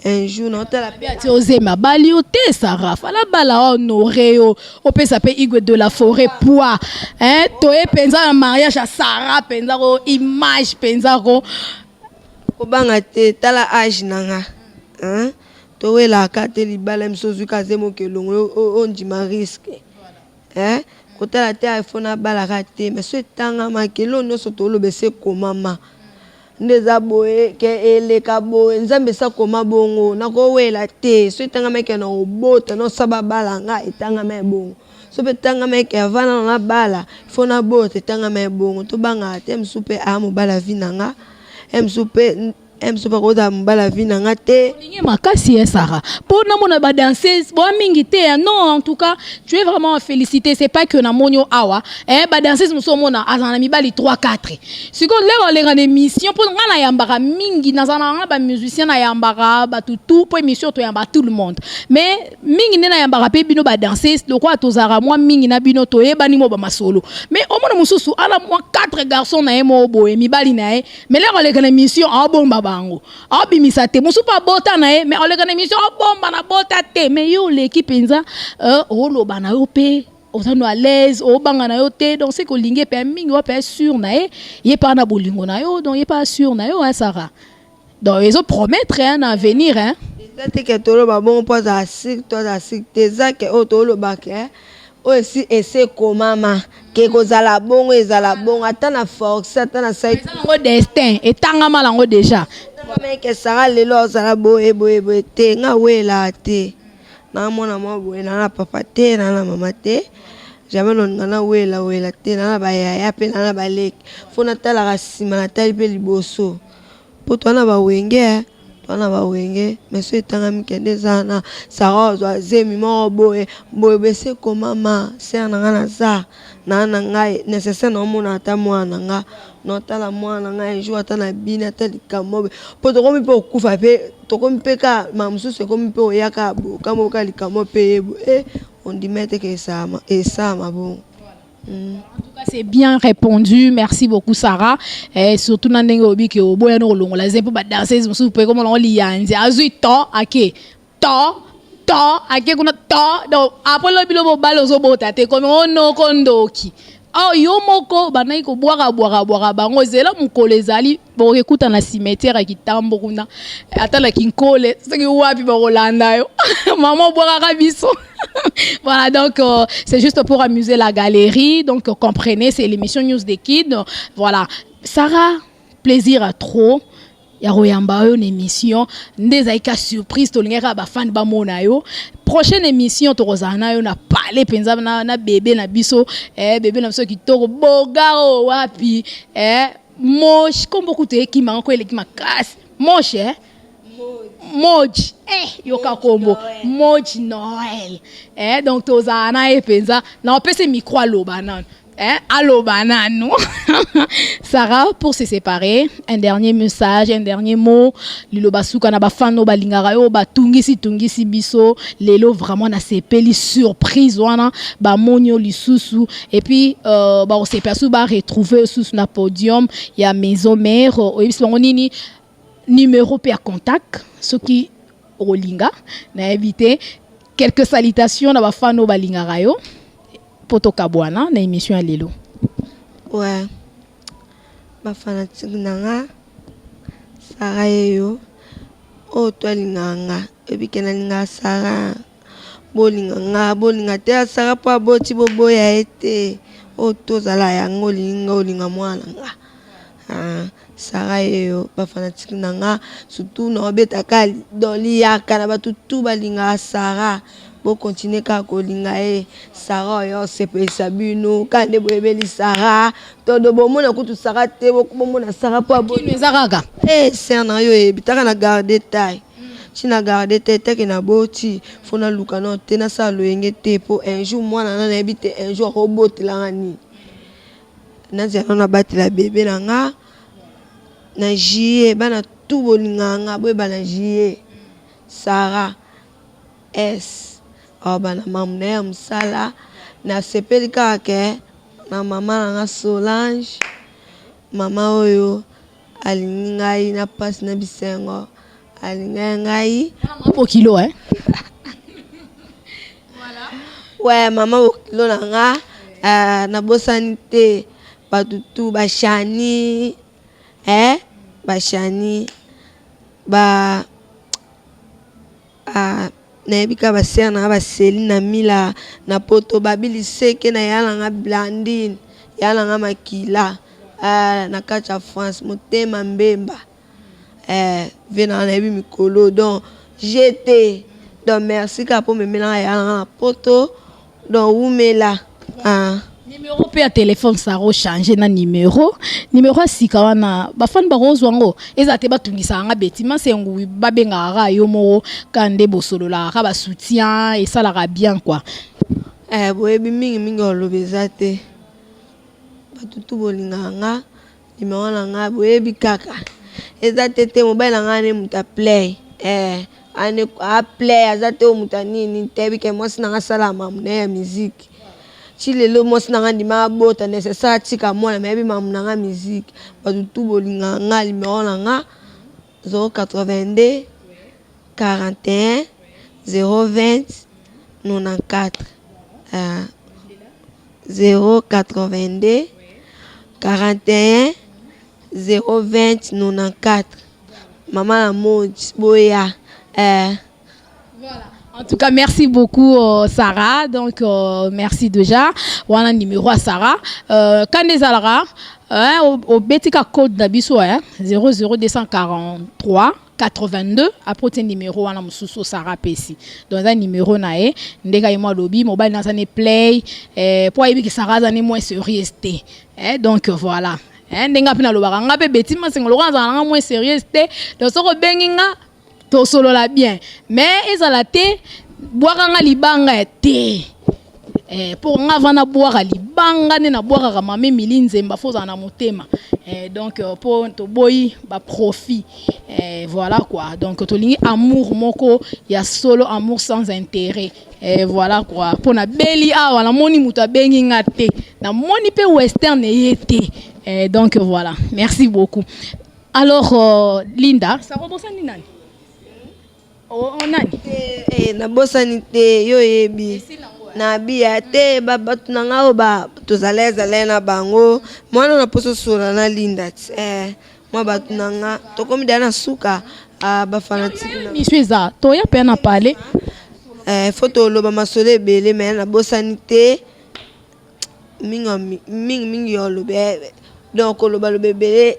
Speaker 3: Un jour non la
Speaker 1: paix ozema bali ote Sarah fala bala honoré o pesa pe igwe de la forêt poa hein toye penza na mariage à Sarah penza ko image penza ko
Speaker 3: banga te tala âge nanga hein towe la kate libala msozu kazemo kelongo ondima risque hein kotala te iPhone bala kate mais so tanga makelo no so tolo bese komama ndeza boye ke ele kabo nzambe sa koma bongo nako wela te so tanga meke na obota no saba bala nga etanga me bongo so pe tanga meke avana na bala fona bota tanga me bongo to banga te msupe amu bala vinanga msupe koda mbala vinanga te
Speaker 1: ninge makasi Sarah pour na mona ba danseuse bo mingi te non en tout cas tu es vraiment à féliciter c'est pas que na monyo awa ba danseuse muso mona azana mibali 3 4 siko lero lenga émission pour ngana yambara mingi nazana ba musicien na yambara ba tout pour émission to yamba tout le monde mais mingi na yambara pe bino ba danseuse le quoi tozara moi mingi na bino to yebani mo ba masolo mais au mona mususu ala moi 4 garçons na yemo boye mibali na mais lero lenga émission a bomba bango abimisa te musu pa bota na mais on le kana émission bomba na bota te mais yo l'équipe enza oloba na yo pe ozano à l'aise o banga na yo te donc c'est que linge pe mingi wa pe sûr na ye pas na bolingo na yo donc ye pas sûr na yo hein Sarah donc ils ont promettre un avenir hein
Speaker 3: c'est que tolo ba bon pas à sik toi à sik te za ke o tolo ba ke aussi essayer comment que kozala bongo ezala bongo atana force atana sai
Speaker 1: ngo destin etanga malango déjà
Speaker 3: que Sarah lelo zala boye te nga wela te na mona mo boye na papa te na mama te jamais non ngana wela te na ba ya pe na ba lek fona tala rasima na tali pe liboso po to na ba wenge mais so etanga mikende zana Sarah zo zemi mo boye bese ko mama ser na ngana za na ngai nécessaire na mona ata mwana nga no tala mwana nga ejo ata na bina ata likamo po to komi pe okufa pe to komi pe ka mamsusu komi pe oyaka bo kamo ka likamo pe on dit mettre que ça bon.
Speaker 1: En tout cas, c'est bien répondu. Merci beaucoup, Sarah. Et surtout, dans les obi que au bout no longo la zepo ba danser, vous pouvez comme on lit yanzi. Azui to, ake kuna to. Donc après le bilo balo zo bota te comme on no kondoki. Oh yo moko banai ko boira bango zela mukole ezali bo ekuta na cimetière ki tambo kuna atala kinkole soki wapi ba rolanda yo maman boira biso. Voilà, donc c'est juste pour amuser la galerie. Donc comprenez, c'est l'émission News des Kids. Voilà, Sarah, plaisir à trop. Yaroyamba une émission ndezaika surprise to lingera ba fan ba mona yo. Prochaine émission to rozana yo na parler penza na bébé na biso bébé na biso ki to bogaro wapi moche comme beaucoup de qui manko ele qui ma casse moche Moji, yoka kombo, Moji Noël. Donc tozana e penza, na opese micro aloba nan. Aloba nan nous. Sarah, pour se séparer, un dernier message, un dernier mot. Liloba suka na ba fano ba lingara yo ba tungisi biso, lelo vraiment na sepeli surprise wana ba monyo lisusu et puis ba on s'est perçu ba retrouver sous na podium, il y a maison mère, nini numéro per contact, ce qui rolinga na éviter quelques salutations na ba fano ba lingara yo. Poto kabwana na émission ya lelo.
Speaker 3: Ouais. Ba fanatique nanga Sarah yo o to linganga ebikena linga Sarah bolinga te Sarah pa boti boboya ete o to zala yango linga mwana nga. Sarah yo ba fanatique nanga surtout na betaka doli yakana batutu balinga Sarah. Bo continuer ka kolinga Sarah yo sepesa bino kande boyebeli Sarah todo bomona kutu Sarah te bomona Sarah pa bo
Speaker 1: ezaraga
Speaker 3: c'est na yo bitaka na garder taille china garder tête ke na boti fona luka no te na sa loyenge te po un jour mwana na ebite un jour robot la ngani na zero na batela bébé nanga na jie bana tout bolinga nga boy bana jie Sarah S bana mamne msala na sepeli kake na mama na Solange mama oyo alingai na passe na bisengo alingai
Speaker 1: po kilo voilà
Speaker 3: ouais mama po kilo nanga na bosanité batutu bashani bashani ba na ebika baser na baseli na mila na poto babili seke na yalanga Blandine yalanga Makila na kacha France motema mbemba vena na ebi mikolo donc j'étais donc merci ka po memela yalanga na poto donc umela
Speaker 1: numéro pe ya téléphone Saro changer na numéro sika wana bafani barozwango ezate batungisa nga betima sengu babenga ra yo mo kande bosolola ka ba soutien et ça la bien quoi
Speaker 3: boyebi mingi olobezate batutu bolinganga numéro na nga boyebi kaka ezate te mobile nga ne muta play ane a play azate o muta nini tebi ke mosi na sala mamune ya musique chile lo mosi na ndima bota nécessaire tika mwana mebi mamuna nga musique batutu bolinga nga numéro na nga 082 41 020 94 082 41 020 94 maman la Moji boya
Speaker 1: voilà. En tout cas, merci beaucoup Sarah. Donc merci déjà. Voilà numéro à Sarah. Quand les alara au betika code d'abiso 00243 82 après un numéro à la mususu Sarah Pessi. Dans un numéro nae ndeka moi lobby mobile dans un play pour que Sarah zane moins sérieux donc voilà. Ndenga pina lobaka nga pe betima singolo kanza moins sérieux donc soko benginga to solo la bien mais ezala te boire nga libanga te pour nga vana boire libanga ne na boire ka mame milinzemba foza na motema donc pour to boy ba profit voilà quoi donc to lingi amour moko ya solo amour sans intérêt voilà quoi pour na beli awa na moni muta bengi nga te na moni pe western yete donc voilà merci beaucoup alors Linda ça rebonsa ni nani nani
Speaker 3: na bosani te yo yebi na bia te babatu na nga ba tozaleza na bango mwana na poso sura na Linda mwa batu na nga tokomi dana suka ba fanatique
Speaker 1: na misweza to ya pe na parler
Speaker 3: photo loba masole bele mais na bosani te mingi yo lobe donc loba bele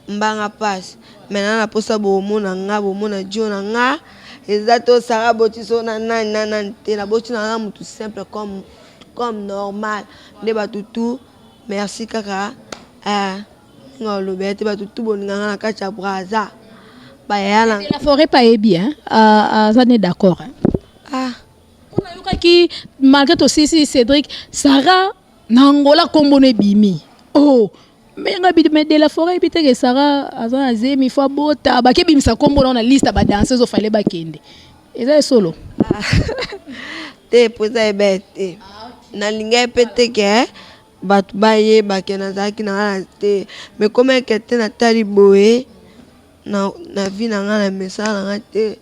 Speaker 3: mbanga passe maintenant na posa bomona nga bomona dio na nga exacto Sarah botiso na nani te la boti na nga tout simple comme normal de batutu merci kaka ngolo bete batutu boninga na kacha braza papa ya na
Speaker 1: la forêt pas est bien ça n'est d'accord hein.
Speaker 3: Ah
Speaker 1: On a eu qui malgré tout si Cédric Sarah nangola kombone bimi oh mais mais de la forêt peut-être que Sarah azana zemi fa bota ba ke bimisa kombo na liste ba danseuse fallait ba kende et ça est solo
Speaker 3: te poza ebete na linga pete ke batu baye ba ke na zaki na te mais comme que te na tali boye na vie na nga na message na te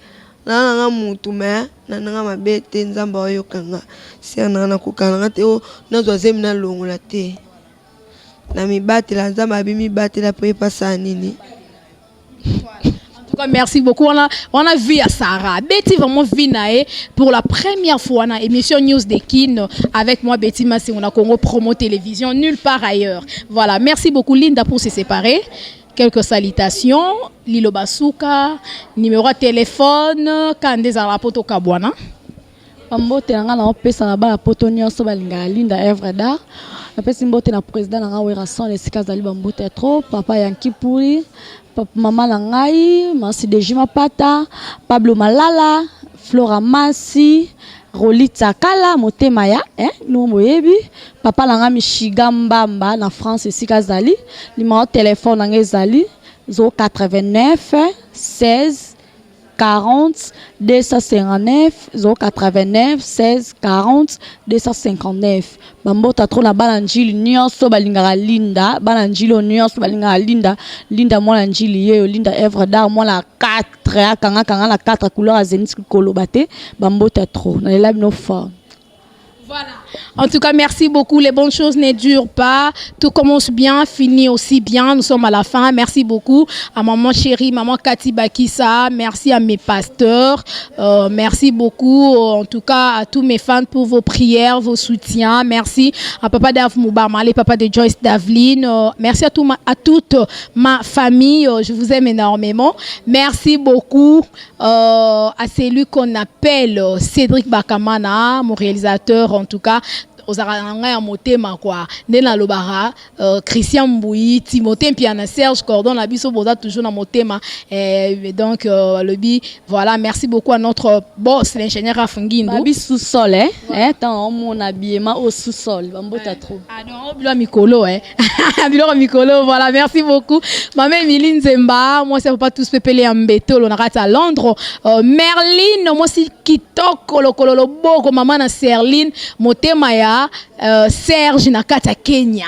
Speaker 3: na nga mutu me na nga mabete nzamba oyo kanga si na kokana te o na zozemi na longola te na mibati la nzamba bi mibati la pe pasa nini.
Speaker 1: En tout cas, merci beaucoup. On a vu à Sarah. Betty vraiment vinae pour la première fois dans l'émission News de Kin avec moi, Betty Massi, on a Congo Promo Télévision, nulle part ailleurs. Voilà, merci beaucoup Linda pour se séparer. Quelques salutations. Lilo Basuka, numéro de téléphone, Kande Zarapoto Kabwana.
Speaker 2: Mbote nga na opesa na ba poto nyonso balinga Linda Evre d'Art. Apesi mbote na président nga wera son les sikazali bambote trop papa Yanki Puri, papa mama na ngai, Mansi de Jima Pata, Pablo Malala, Flora Masi, Rolita Kala motema ya no moyebi, papa na nga Michiga Mbamba na France sikazali, numéro téléphone nga ezali 089 16 40 259 089 16 40 259 bambota trop na balanjili nyonso balingaka Linda balanjili nyonso balingaka Linda mwana njili yeyo Linda Evre d'Art mwana 4 kanga na 4 couleurs à zénith kolobate bambota trop na lela bino fort.
Speaker 1: Voilà. En tout cas, merci beaucoup. Les bonnes choses ne durent pas. Tout commence bien, finit aussi bien. Nous sommes à la fin. Merci beaucoup à maman chérie, maman Cathy Bakissa. Merci à mes pasteurs. Merci beaucoup, en tout cas, à tous mes fans pour vos prières, vos soutiens. Merci à papa Dave Moubama, les papas de Joyce Davline. Merci à toute ma famille. Je vous aime énormément. Merci beaucoup à celui qu'on appelle Cédric Bakamana, mon réalisateur, en tout cas. Aux Arananga à motema quoi nena lobara Christian Mbouyi Timothée Piana Serge Cordon la biso boza toujours na motema donc le bi voilà merci beaucoup à notre boss l'ingénieur Afungindo
Speaker 2: babi sous-sol tant mon habillement au sous-sol bambota trop
Speaker 1: ah non bilo mikolo bilo mikolo voilà merci beaucoup maman Emiline Zemba moi c'est pas tous pepele ambeto on arrête à Londres Merlin moi si kitoko lokolo boko maman na Serline motema ya Serge Nakata Kenya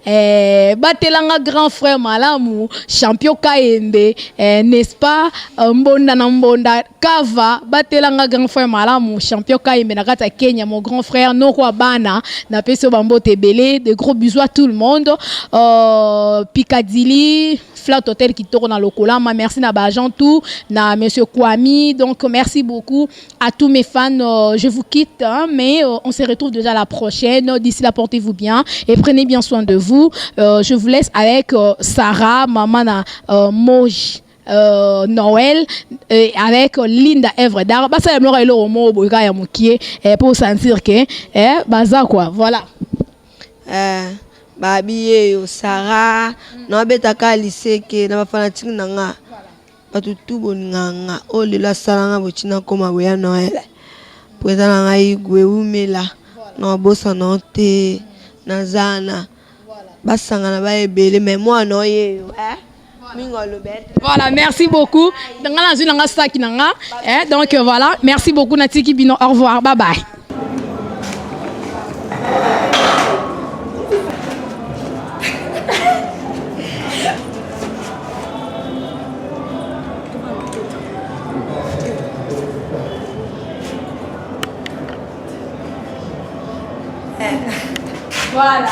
Speaker 1: batelanga grand frère malamu champion Kaembe n'est-ce pas mbonda na mbonda kava batelanga grand frère malamu champion Kaembe Nakata Kenya mon grand frère Noko Bana na peso bambote belé de gros bisous à tout le monde Piccadilly Flat Hotel qui tourne dans le Kolama. Merci na Bajan tout, na monsieur Kwame. Donc merci beaucoup à tous mes fans. Je vous quitte, mais on se retrouve déjà la prochaine. D'ici là, portez-vous bien et prenez bien soin de vous. Je vous laisse avec Sarah, maman na Moji. Noël avec Linda Evre d'Art. Bah ça y a le mot boyka ya mukie pour sentir que baza quoi. Voilà.
Speaker 3: Babi yo Sarah na betaka liseke na bafanatique nanga batutu bonanga o lela salanga bochina koma boya Noël poeza nanga igwe umela na bosa note na zana basanga na ba ebele mais moi no ye
Speaker 1: voilà merci beaucoup donc voilà merci beaucoup Natiki Bino au revoir bye bye. Voilà.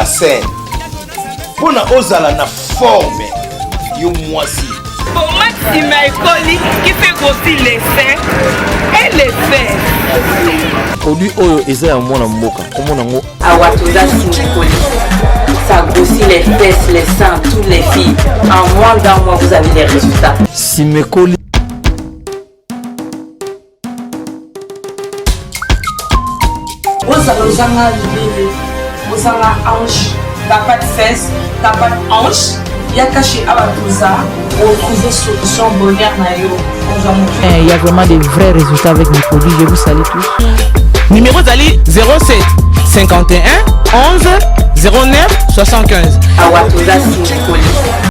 Speaker 4: bassin mpona ozala na forme yo mwasi.
Speaker 5: Pommade Simaïkoli qui fait grossir les seins et les fesses.
Speaker 6: Produit Oyo eza ya mwana mboka. Comment nango?
Speaker 5: Awatoza Simaïkoli. Ça grossit les fesses, les seins, toutes les filles. En moins d'un mois, vous avez les résultats.
Speaker 6: Simaïkoli.
Speaker 5: Osanga libele, osanga hanche, t'as pas de fesses, t'as pas de hanche. Ya caché Awatoza, retrouver solution bonheur nayo.
Speaker 7: Il y a vraiment des vrais résultats avec mes produits. Je vous salue tous.
Speaker 8: Numéro d'Ali 07 51 11 09 75.
Speaker 5: Awatoza Simaïkoli.